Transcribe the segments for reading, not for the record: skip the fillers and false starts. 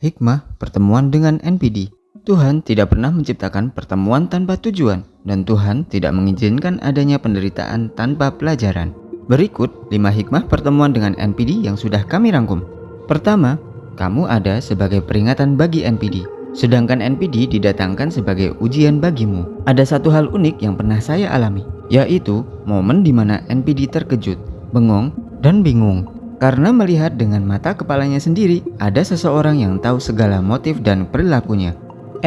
Hikmah pertemuan dengan NPD. Tuhan tidak pernah menciptakan pertemuan tanpa tujuan, dan Tuhan tidak mengizinkan adanya penderitaan tanpa pelajaran. Berikut 5 hikmah pertemuan dengan NPD yang sudah kami rangkum. Pertama, kamu ada sebagai peringatan bagi NPD, sedangkan NPD didatangkan sebagai ujian bagimu. Ada satu hal unik yang pernah saya alami, yaitu momen di mana NPD terkejut, bengong, dan bingung. Karena melihat dengan mata kepalanya sendiri, ada seseorang yang tahu segala motif dan perilakunya.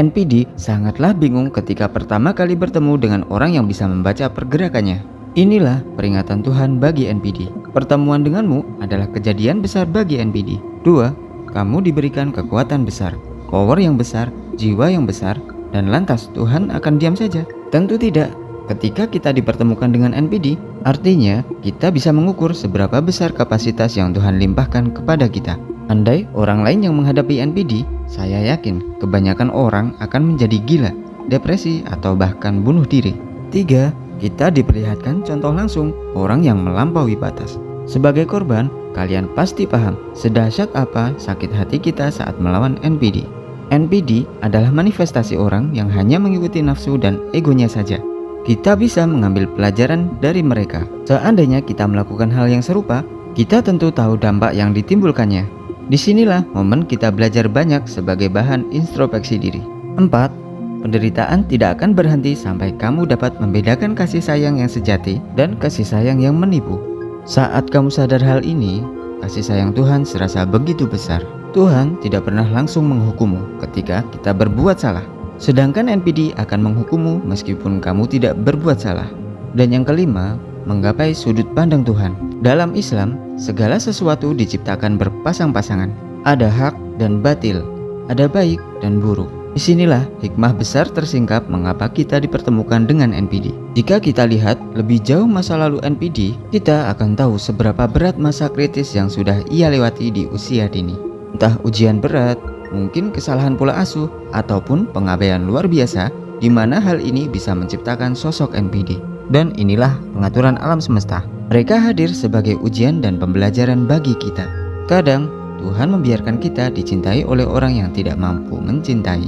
NPD sangatlah bingung ketika pertama kali bertemu dengan orang yang bisa membaca pergerakannya. Inilah peringatan Tuhan bagi NPD. Pertemuan denganmu adalah kejadian besar bagi NPD. 2. Kamu diberikan kekuatan besar, power yang besar, jiwa yang besar, dan lantas Tuhan akan diam saja? Tentu tidak. Ketika kita dipertemukan dengan NPD, artinya kita bisa mengukur seberapa besar kapasitas yang Tuhan limpahkan kepada kita. Andai orang lain yang menghadapi NPD, saya yakin kebanyakan orang akan menjadi gila, depresi, atau bahkan bunuh diri. 3. Kita diperlihatkan contoh langsung orang yang melampaui batas. Sebagai korban, kalian pasti paham sedahsyat apa sakit hati kita saat melawan NPD. NPD adalah manifestasi orang yang hanya mengikuti nafsu dan egonya saja. Kita bisa mengambil pelajaran dari mereka. Seandainya kita melakukan hal yang serupa, kita tentu tahu dampak yang ditimbulkannya. Disinilah momen kita belajar banyak sebagai bahan introspeksi diri. 4. Penderitaan tidak akan berhenti sampai kamu dapat membedakan kasih sayang yang sejati dan kasih sayang yang menipu. Saat kamu sadar hal ini, kasih sayang Tuhan serasa begitu besar. Tuhan tidak pernah langsung menghukummu ketika kita berbuat salah, sedangkan NPD akan menghukummu meskipun kamu tidak berbuat salah. Dan yang kelima, menggapai sudut pandang Tuhan. Dalam Islam, segala sesuatu diciptakan berpasang-pasangan. Ada hak dan batil, ada baik dan buruk. Disinilah hikmah besar tersingkap mengapa kita dipertemukan dengan NPD. Jika kita lihat lebih jauh masa lalu NPD, kita akan tahu seberapa berat masa kritis yang sudah ia lewati di usia dini. Entah ujian berat, mungkin kesalahan pola asuh, ataupun pengabaian luar biasa, di mana hal ini bisa menciptakan sosok NPD. Dan inilah pengaturan alam semesta. Mereka hadir sebagai ujian dan pembelajaran bagi kita. Kadang, Tuhan membiarkan kita dicintai oleh orang yang tidak mampu mencintai,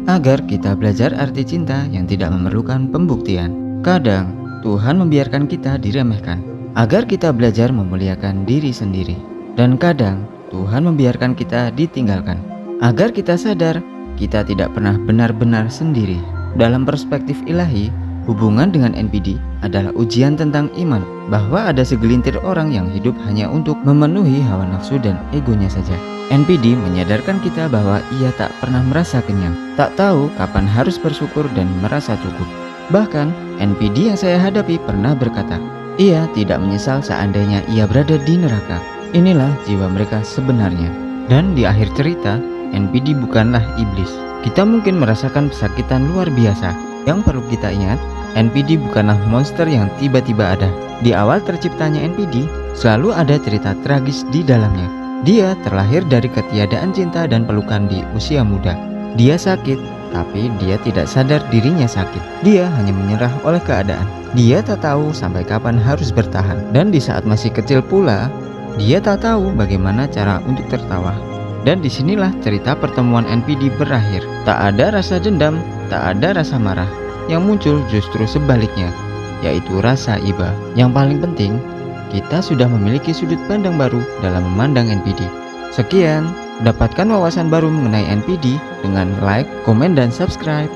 agar kita belajar arti cinta yang tidak memerlukan pembuktian. Kadang, Tuhan membiarkan kita diremehkan, agar kita belajar memuliakan diri sendiri. Dan kadang, Tuhan membiarkan kita ditinggalkan, agar kita sadar kita tidak pernah benar-benar sendiri. Dalam perspektif ilahi, hubungan dengan NPD adalah ujian tentang iman, bahwa ada segelintir orang yang hidup hanya untuk memenuhi hawa nafsu dan egonya saja. NPD menyadarkan kita bahwa ia tak pernah merasa kenyang, tak tahu kapan harus bersyukur dan merasa cukup. Bahkan, NPD yang saya hadapi pernah berkata, ia tidak menyesal seandainya ia berada di neraka. Inilah jiwa mereka sebenarnya. Dan di akhir cerita, NPD bukanlah iblis. Kita mungkin merasakan pesakitan luar biasa. Yang perlu kita ingat, NPD bukanlah monster yang tiba-tiba ada. Di awal terciptanya NPD, selalu ada cerita tragis di dalamnya. Dia terlahir dari ketiadaan cinta dan pelukan di usia muda. Dia sakit, tapi dia tidak sadar dirinya sakit. Dia hanya menyerah oleh keadaan. Dia tak tahu sampai kapan harus bertahan. Dan di saat masih kecil pula, dia tak tahu bagaimana cara untuk tertawa. Dan disinilah cerita pertemuan NPD berakhir. Tak ada rasa dendam, tak ada rasa marah. Yang muncul justru sebaliknya, yaitu rasa iba. Yang paling penting, kita sudah memiliki sudut pandang baru dalam memandang NPD. Sekian, dapatkan wawasan baru mengenai NPD dengan like, komen, dan subscribe.